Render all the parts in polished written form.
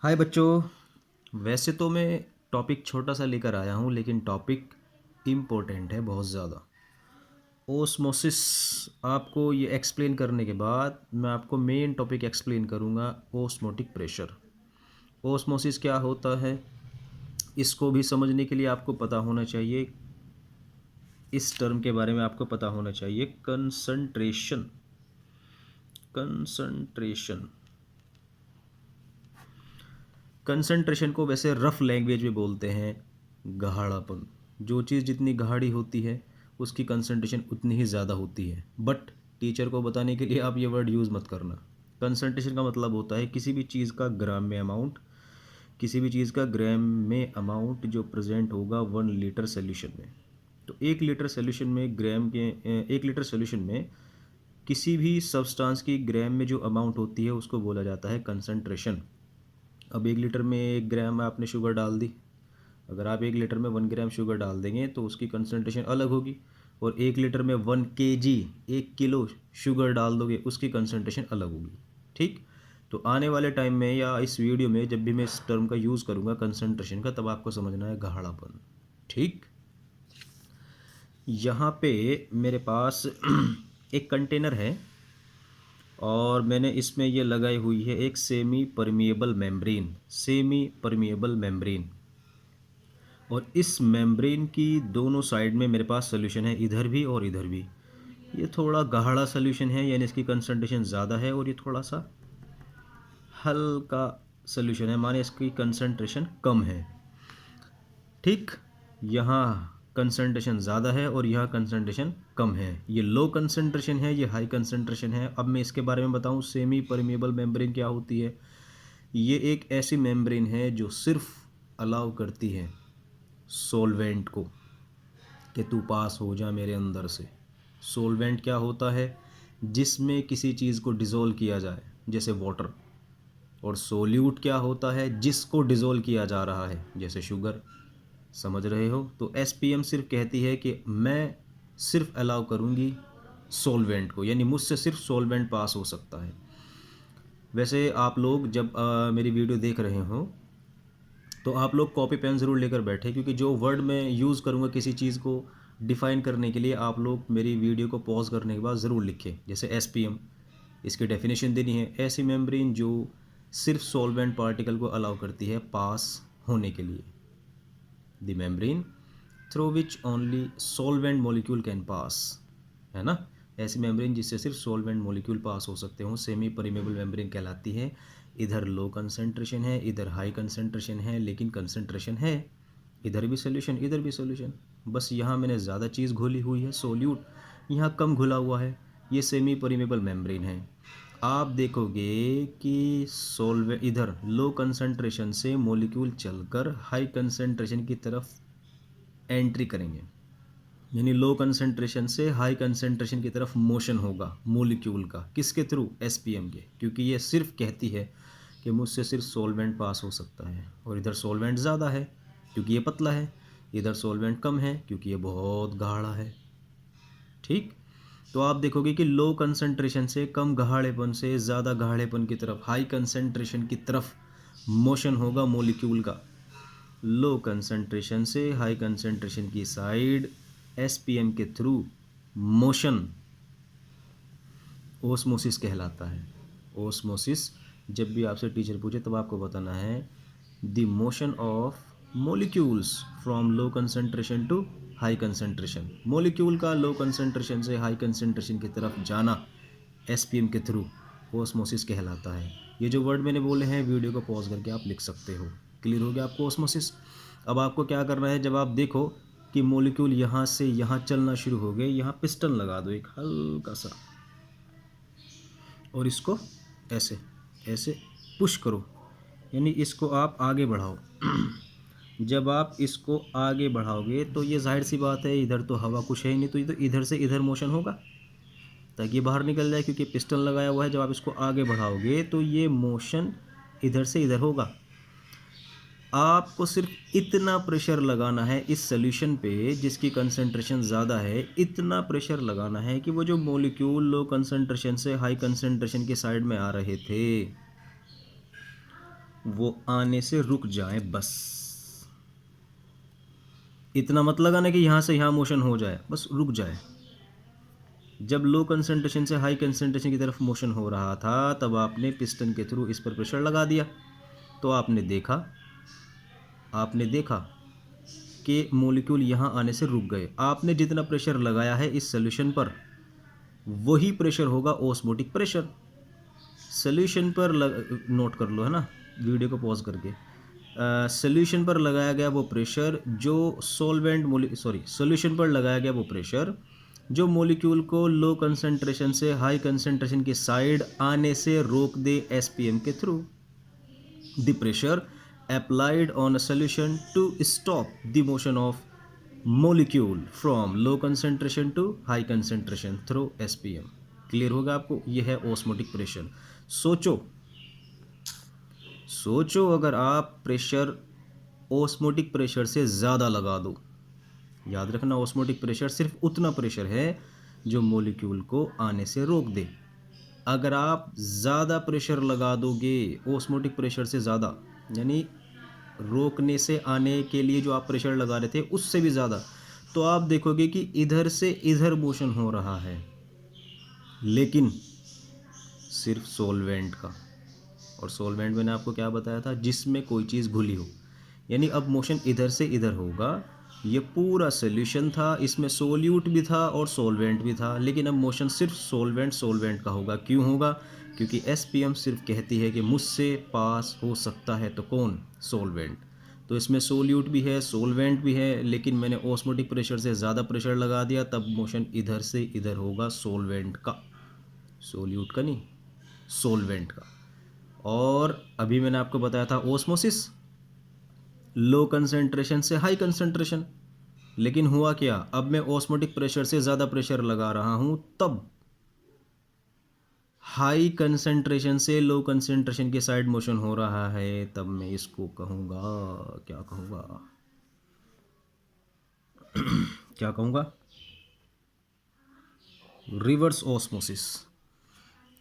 हाय बच्चों। वैसे तो मैं टॉपिक छोटा सा लेकर आया हूँ, लेकिन टॉपिक इम्पोर्टेंट है बहुत ज़्यादा। ओस्मोसिस आपको ये एक्सप्लेन करने के बाद मैं आपको मेन टॉपिक एक्सप्लेन करूँगा, ओस्मोटिक प्रेशर। ओस्मोसिस क्या होता है, इसको भी समझने के लिए आपको पता होना चाहिए, इस टर्म के बारे में आपको पता होना चाहिए, कंसंट्रेशन। कंसंट्रेशन कंसंट्रेशन को वैसे रफ लैंग्वेज में बोलते हैं गाढ़ापन। जो चीज़ जितनी गाढ़ी होती है उसकी कंसंट्रेशन उतनी ही ज़्यादा होती है। बट टीचर को बताने के लिए आप ये वर्ड यूज़ मत करना। कंसंट्रेशन का मतलब होता है किसी भी चीज़ का ग्राम में अमाउंट, किसी भी चीज़ का ग्राम में अमाउंट जो प्रेजेंट होगा 1 लीटर सोल्यूशन में। तो 1 लीटर सोल्यूशन में ग्राम के 1 लीटर सोल्यूशन में किसी भी सब्सटेंस की ग्राम में जो अमाउंट होती है उसको बोला जाता है कंसंट्रेशन। अब 1 लीटर में 1 ग्राम आपने शुगर डाल दी। अगर आप 1 लीटर में 1 ग्राम शुगर डाल देंगे तो उसकी कंसनट्रेशन अलग होगी, और 1 लीटर में 1 kg, 1 किलो शुगर डाल दोगे उसकी कंसनट्रेशन अलग होगी। ठीक। तो आने वाले टाइम में या इस वीडियो में जब भी मैं इस टर्म का यूज़ करूँगा कंसनट्रेशन का, तब आपको समझना है गाढ़ापन। ठीक। यहाँ पे मेरे पास एक कंटेनर है और मैंने इसमें ये लगाई हुई है एक semi permeable membrane. Semi permeable membrane. और इस मेम्ब्रेन की दोनों साइड में मेरे पास सोल्यूशन है, इधर भी और इधर भी। ये थोड़ा गाढ़ा सोल्यूशन है, यानी इसकी कंसंट्रेशन ज़्यादा है, और ये थोड़ा सा हल्का सोल्यूशन है, माने इसकी कंसंट्रेशन कम है। ठीक। यहाँ कंसंट्रेशन ज़्यादा है और यहाँ कंसंट्रेशन कम है। ये लो कंसंट्रेशन है, ये हाई कंसंट्रेशन है। अब मैं इसके बारे में बताऊँ, सेमी परमिएबल मेम्ब्रेन क्या होती है। ये एक ऐसी मेम्ब्रेन है जो सिर्फ अलाउ करती है सॉल्वेंट को कि तू पास हो जा मेरे अंदर से। सॉल्वेंट क्या होता है, जिसमें किसी चीज़ को डिज़ोल्व किया जाए, जैसे वाटर। और सोल्यूट क्या होता है, जिसको डिज़ोल्व किया जा रहा है, जैसे शुगर। समझ रहे हो। तो एसपीएम सिर्फ कहती है कि मैं सिर्फ अलाउ करूँगी सॉल्वेंट को, यानी मुझसे सिर्फ सॉल्वेंट पास हो सकता है। वैसे आप लोग जब मेरी वीडियो देख रहे हो तो आप लोग कॉपी पेन ज़रूर लेकर बैठे, क्योंकि जो वर्ड मैं यूज़ करूँगा किसी चीज़ को डिफ़ाइन करने के लिए, आप लोग मेरी वीडियो को पॉज करने के बाद ज़रूर लिखें। जैसे एसपीएम, इसकी डेफिनेशन देनी है, ऐसी मेम्ब्रेन जो सिर्फ सॉल्वेंट पार्टिकल को अलाउ करती है पास होने के लिए। The membrane through which only solvent molecule can pass, है ना। ऐसी मेम्ब्रेन जिससे सिर्फ सॉल्वेंट मॉलिक्यूल पास हो सकते हो, सेमी परमेबल मेम्ब्रेन कहलाती है। इधर लो कंसंट्रेशन है, इधर हाई कंसंट्रेशन है, लेकिन कंसंट्रेशन है। इधर भी सोल्यूशन, इधर भी सोल्यूशन। बस यहाँ मैंने ज़्यादा चीज़ घोली हुई है, सोल्यूट यहाँ कम घुला हुआ है। ये सेमी परमेबल मेम्ब्रेन है। आप देखोगे कि सोल्वे इधर लो कंसंट्रेशन से मॉलिक्यूल चलकर हाई कंसंट्रेशन की तरफ एंट्री करेंगे, यानी लो कंसंट्रेशन से हाई कंसंट्रेशन की तरफ मोशन होगा मॉलिक्यूल का। किसके थ्रू, एसपीएम के, क्योंकि ये सिर्फ कहती है कि मुझसे सिर्फ सॉल्वेंट पास हो सकता है। और इधर सॉल्वेंट ज़्यादा है क्योंकि ये पतला है, इधर सॉल्वेंट कम है क्योंकि ये बहुत गाढ़ा है। ठीक। तो आप देखोगे कि लो कंसंट्रेशन से कम गाढ़ेपन से ज़्यादा गाढ़ेपन की तरफ, हाई कंसंट्रेशन की तरफ मोशन होगा मॉलिक्यूल का। लो कंसंट्रेशन से हाई कंसंट्रेशन की साइड एसपीएम के थ्रू मोशन ओस्मोसिस कहलाता है। ओस्मोसिस जब भी आपसे टीचर पूछे तब आपको बताना है the motion of molecules from low concentration to high concentration. Molecule का लो कंसंट्रेशन से हाई कंसंट्रेशन की तरफ जाना एसपीएम के थ्रू ओस्मोसिस कहलाता है। ये जो वर्ड मैंने बोले हैं वीडियो को पॉज करके आप लिख सकते हो। क्लियर हो गया आपको ओस्मोसिस। अब आपको क्या करना है, जब आप देखो कि मॉलिक्यूल यहाँ से यहाँ चलना शुरू हो गए, यहाँ पिस्टन लगा दो एक हल्का सा, और इसको ऐसे ऐसे पुश करो, यानी इसको आप आगे बढ़ाओ। जब आप इसको आगे बढ़ाओगे तो ये जाहिर सी बात है, इधर तो हवा कुछ है ही नहीं, तो इधर से इधर मोशन होगा ताकि ये बाहर निकल जाए, क्योंकि पिस्टन लगाया हुआ है। जब आप इसको आगे बढ़ाओगे तो ये मोशन इधर से इधर होगा। आपको सिर्फ इतना प्रेशर लगाना है इस सोल्यूशन पे जिसकी कंसंट्रेशन ज़्यादा है, इतना प्रेशर लगाना है कि वो जो मॉलिक्यूल लो कंसंट्रेशन से हाई कंसंट्रेशन के साइड में आ रहे थे वो आने से रुक जाए, बस इतना मत लगाना कि यहाँ से यहाँ मोशन हो जाए, बस रुक जाए। जब लो कंसंट्रेशन से हाई कंसंट्रेशन की तरफ मोशन हो रहा था तब आपने पिस्टन के थ्रू इस पर प्रेशर लगा दिया, तो आपने देखा कि मॉलिक्यूल यहाँ आने से रुक गए। आपने जितना प्रेशर लगाया है इस सोल्यूशन पर वही प्रेशर होगा ऑस्मोटिक प्रेशर। सोल्यूशन पर नोट कर लो, है ना, वीडियो को पॉज करके। सोल्यूशन पर लगाया गया वो प्रेशर जो सोल्यूशन पर लगाया गया वो प्रेशर जो मॉलिक्यूल को लो कंसंट्रेशन से हाई कंसंट्रेशन की साइड आने से रोक दे एसपीएम के through. The pressure applied on a solution to stop the motion of molecule from low concentration to high concentration through SPM। Clear होगा आपको, यह है ऑस्मोटिक प्रेशर। सोचो अगर आप प्रेशर ऑस्मोटिक प्रेशर से ज़्यादा लगा दो। याद रखना, ऑस्मोटिक प्रेशर सिर्फ उतना प्रेशर है जो मॉलिक्यूल को आने से रोक दे। अगर आप ज़्यादा प्रेशर लगा दोगे ऑस्मोटिक प्रेशर से ज़्यादा, यानी रोकने से आने के लिए जो आप प्रेशर लगा रहे थे उससे भी ज़्यादा, तो आप देखोगे कि इधर से इधर मोशन हो रहा है, लेकिन सिर्फ सॉल्वेंट का। और सॉल्वेंट मैंने आपको क्या बताया था, जिसमें कोई चीज़ घुली हो, यानी अब मोशन इधर से इधर होगा। ये पूरा सोल्यूशन था, इसमें सोल्यूट भी था और सॉल्वेंट भी था, लेकिन अब मोशन सिर्फ सॉल्वेंट का होगा। क्यों होगा? क्योंकि एसपीएम सिर्फ कहती है कि मुझसे पास हो सकता है, तो कौन? सॉल्वेंट। तो इसमें सोल्यूट भी है, सॉल्वेंट भी है, लेकिन मैंने ऑस्मोटिक प्रेशर से ज़्यादा प्रेशर लगा दिया, तब मोशन इधर से इधर होगा सॉल्वेंट का, सोल्यूट का नहीं, सॉल्वेंट का। और अभी मैंने आपको बताया था ऑस्मोसिस, लो कंसंट्रेशन से हाई कंसंट्रेशन। लेकिन हुआ क्या, अब मैं ऑस्मोटिक प्रेशर से ज़्यादा प्रेशर लगा रहा हूं, तब हाई कंसंट्रेशन से लो कंसंट्रेशन की साइड मोशन हो रहा है। तब मैं इसको कहूँगा, क्या कहूँगा क्या कहूँगा, रिवर्स ऑस्मोसिस।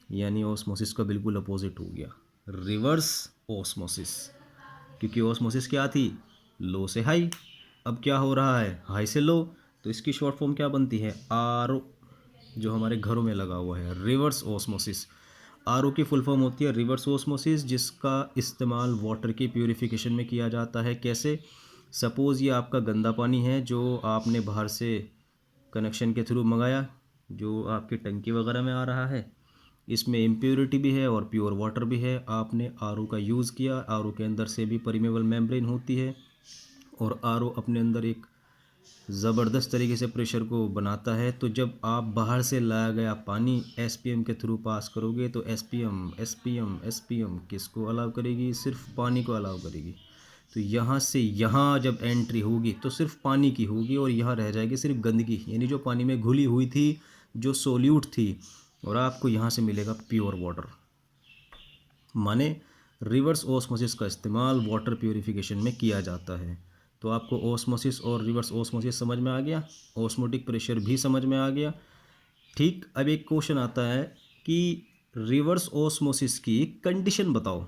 यानी ऑस्मोसिस का बिल्कुल अपोजिट हो गया, रिवर्स ऑस्मोसिस। क्योंकि ऑस्मोसिस क्या थी, लो से हाई, अब क्या हो रहा है, हाई से लो। तो इसकी शॉर्ट फॉर्म क्या बनती है, आरओ, जो हमारे घरों में लगा हुआ है, रिवर्स ऑस्मोसिस। आरओ की फुल फॉर्म होती है रिवर्स ऑस्मोसिस, जिसका इस्तेमाल वाटर की प्यूरिफिकेशन में किया जाता है। कैसे? सपोज़ ये आपका गंदा पानी है जो आपने बाहर से कनेक्शन के थ्रू मंगाया, जो आपकी टंकी वगैरह में आ रहा है, इसमें इम्प्योरिटी भी है और प्योर वाटर भी है। आपने आरओ का यूज़ किया, आरओ के अंदर से भी परमेबल मेम्ब्रेन होती है, और आरओ अपने अंदर एक ज़बरदस्त तरीके से प्रेशर को बनाता है। तो जब आप बाहर से लाया गया पानी एसपीएम के थ्रू पास करोगे, तो एसपीएम किसको अलाउ करेगी? सिर्फ पानी को अलाउ करेगी। तो यहाँ से यहाँ जब एंट्री होगी तो सिर्फ पानी की होगी, और यहाँ रह जाएगी सिर्फ गंदगी, यानी जो पानी में घुली हुई थी, जो सोल्यूट थी, और आपको यहाँ से मिलेगा प्योर वाटर। माने रिवर्स ऑस्मोसिस का इस्तेमाल वाटर प्यूरिफिकेशन में किया जाता है। तो आपको ऑस्मोसिस और रिवर्स ऑस्मोसिस समझ में आ गया, ऑस्मोटिक प्रेशर भी समझ में आ गया। ठीक, अब एक क्वेश्चन आता है कि रिवर्स ऑस्मोसिस की कंडीशन बताओ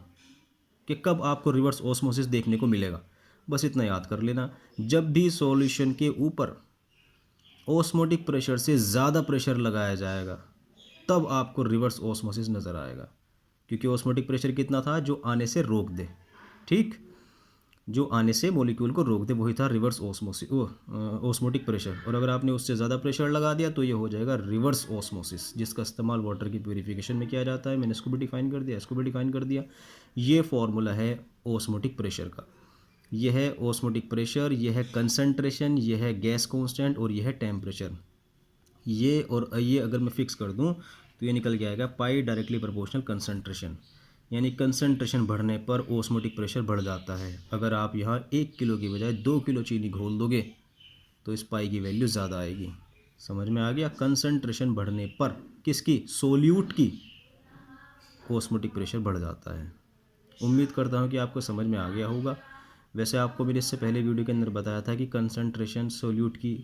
कि कब आपको रिवर्स ऑस्मोसिस देखने को मिलेगा। बस इतना याद कर लेना, जब भी सॉल्यूशन के ऊपर ऑस्मोटिक प्रेशर से ज़्यादा प्रेशर लगाया जाएगा तब आपको रिवर्स ऑस्मोसिस नज़र आएगा। क्योंकि ऑस्मोटिक प्रेशर कितना था, जो आने से रोक दे। ठीक, जो आने से मॉलिक्यूल को रोक दे वही था रिवर्स ऑस्मोटिक प्रेशर। और अगर आपने उससे ज़्यादा प्रेशर लगा दिया तो ये हो जाएगा रिवर्स ऑस्मोसिस, जिसका इस्तेमाल वाटर की प्यूरिफिकेशन में किया जाता है। मैंने इसको भी डिफाइन कर दिया, इसको भी डिफाइन कर दिया। ये फॉर्मूला है ऑस्मोटिक प्रेशर का। यह है ऑस्मोटिक प्रेशर, यह है कंसंट्रेशन, यह है गैस कांस्टेंट, और यह है टेम्परेचर। ये और ये अगर मैं फिक्स कर दूं तो ये निकल के आएगा पाई डायरेक्टली प्रोपोर्शनल कंसंट्रेशन। यानी कंसंट्रेशन बढ़ने पर ऑस्मोटिक प्रेशर बढ़ जाता है। अगर आप यहाँ 1 किलो की बजाय 2 किलो चीनी घोल दोगे तो इस पाई की वैल्यू ज़्यादा आएगी। समझ में आ गया? कंसंट्रेशन बढ़ने पर किसकी? सोल्यूट की ऑस्मोटिक प्रेशर बढ़ जाता है। उम्मीद करता हूँ कि आपको समझ में आ गया होगा। वैसे आपको मैंने इससे पहले वीडियो के अंदर बताया था कि कंसंट्रेशन सोल्यूट की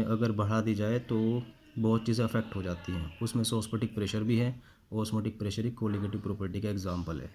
अगर बढ़ा दी जाए तो बहुत चीज़ें अफेक्ट हो जाती हैं, उसमें से ऑस्मोटिक प्रेशर भी है। ऑस्मोटिक प्रेशर एक कोलिगेटिव प्रॉपर्टी का एग्जाम्पल है।